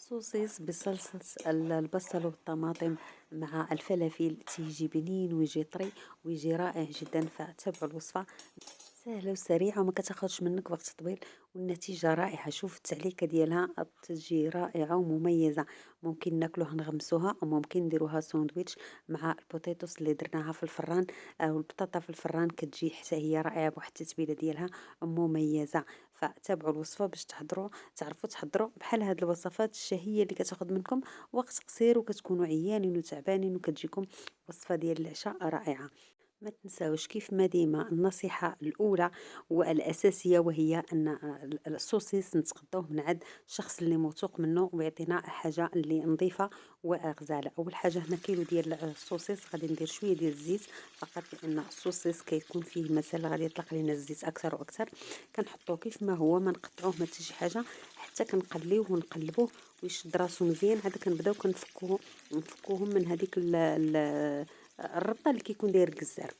سوسيس بصلصة البصل والطماطم مع الفلافل تيجي بنين ويجي طري ويجي رائع جدا، فتابعوا الوصفة سهلة وسريعة وما كتاخدش منك وقت طويل، والنتيجة رائعة. شوف التعليكة ديالها تجي رائعة ومميزة. ممكن ناكلوها نغمسوها أو ممكن نديروها ساندويتش مع البوتيتوس اللي درناها في الفران أو البطاطا في الفران، كتجي حتى هي رائعة بواحد التتبيلة ديالها مميزة. فتابعوا الوصفة باش تعرفوا تحضروا بحال هاد الوصفات الشهية اللي كتاخد منكم وقت قصير، وكتكونوا عيانين وتعبانين وكتجيكم وصفة ديال العشاء رائعة. ما تنساوش كيف ما ديما النصيحة الأولى والأساسية، وهي أن السوسيس نتقدوه من عند شخص اللي موثوق منه ويعطينا حاجة اللي نظيفة وغزالة. أول حاجة هنا كيلو ديال السوسيس، غادي ندير شوية ديال الزيت فقط، لأن السوسيس كيكون فيه مسال غادي يطلق لينا الزيت أكثر وأكثر. كنحطوه كيف ما هو، ما نقطعوه ما حتى شي حاجة، حتى كنقليوه ونقلبوه ويشد راسو مزيان. عاد كنبداو نفكوهم من هذيك الربطه اللي كيكون داير الكزار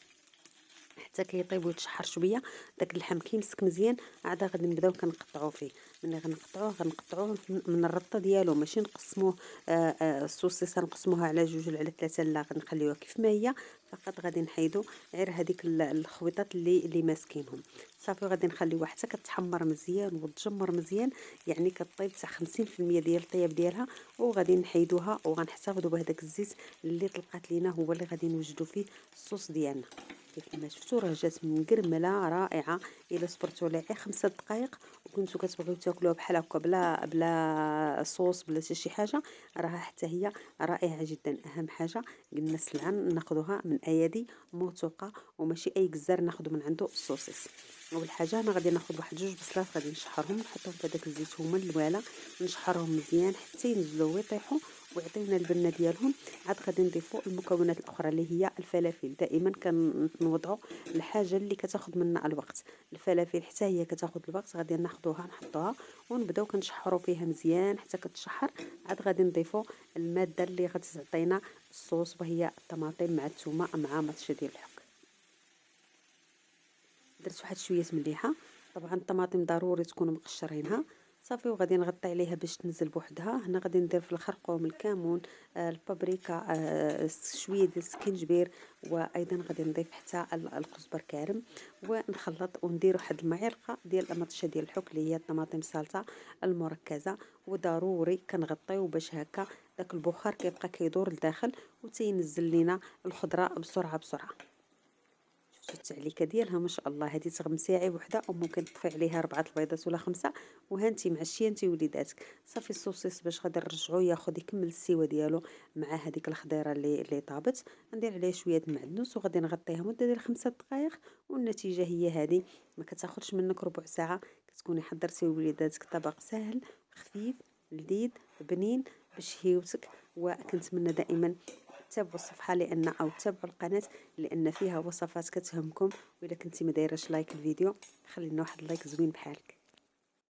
حتى كيطيب ويتشحر شويه. داك اللحم كيمسك مزيان، عاد غادي نبداو كنقطعوه فيه. ملي غنقطعوه من الربطه ديالو، ماشي نقسموه. السوسيس نقسموها على جوج ولا على ثلاثه، لا غنخليوها كيف ما هي. فقط غادي نحيدو غير هذيك الخويطات اللي ماسكينهم. صافي غادي نخليوها حتى كتحمر مزيان وتجمر مزيان، يعني كطيب حتى 50% ديال الطياب ديالها. وغادي نحيدوها وغنحتفظوا بهذاك الزيت اللي طلقات لينا، هو اللي غادي نوجدو فيه الصوص ديالنا. كيف ما شفتوا راه جات مقرمله رائعه. الا صبرتوا عليها 5 دقائق وكنتوا كتبغيو تاكلوها بحال هكا بلا صوص بلا حتى شي حاجه، راها حتى هي رائعه جدا. اهم حاجه قلنا السلعه ناخذوها من ايادي موثوقه، وماشي اي جزار ناخذ من عنده السوسيس. اول حاجه انا غادي ناخذ واحد 2 بصلات، غادي نشحرهم نحطهم في هذاك الزيت هما الوالا، نشحرهم مزيان حتى ينزلوا ويطيحوا ويعطيونا البنه ديالهم. عاد غادي نضيفوا المكونات الاخرى اللي هي الفلافل. دائما كنوضعوا الحاجه اللي كتاخذ منا الوقت. الفلافل حتى هي كتاخذ الوقت، غادي ناخذوها نحطوها ونبداو كنشحروا فيها مزيان حتى كتشحر. عاد غادي نضيفوا الماده اللي غادي تعطينا الصوص، وهي الطماطم مع الثومه مع مطشه ديال الحك. درت واحد شويه مليحه، طبعا الطماطم ضروري تكونوا مقشرينها. صافي وغادي نغطي عليها باش تنزل بوحدها. هنا غادي ندير في الخرقوم الكمون، البابريكا، شويه ديال السكينجبير، وايضا غادي نضيف حتى الكزبر كارم، ونخلط وندير واحد المعلقه ديال المطشه ديال الحك اللي هي الطماطم سالطه المركزه. وضروري كنغطيو باش هكا داك البخار كيبقى كيدور لداخل وتينزل لينا الخضره بسرعه بسرعه. شفتوا التعليكه ديالها ما شاء الله. هذه تغمسيها عيب وحده وممكن تطفي عليها 4 البيضات ولا 5، وهانتي معشيه انت وليداتك. صافي السوسيس باش غادي نرجعو ياخذ يكمل السوا ديالو مع هذيك الخضيره اللي طابت. ندير عليه شويه المعدنوس وغادي نغطيها مده ديال 5 دقائق، والنتيجه هي هذه. ما كتاخذش منك ربع ساعه، كتكوني حضرتي لوليداتك طبق سهل خفيف لذيذ بنين بشهيوتك. وكنتمنى دائما تابعوا الصفحه لان او تابعوا القناه لان فيها وصفات كتهمكم. واذا كنتي ما دايرهش لايك الفيديو، خلي لنا واحد اللايك زوين بحالك.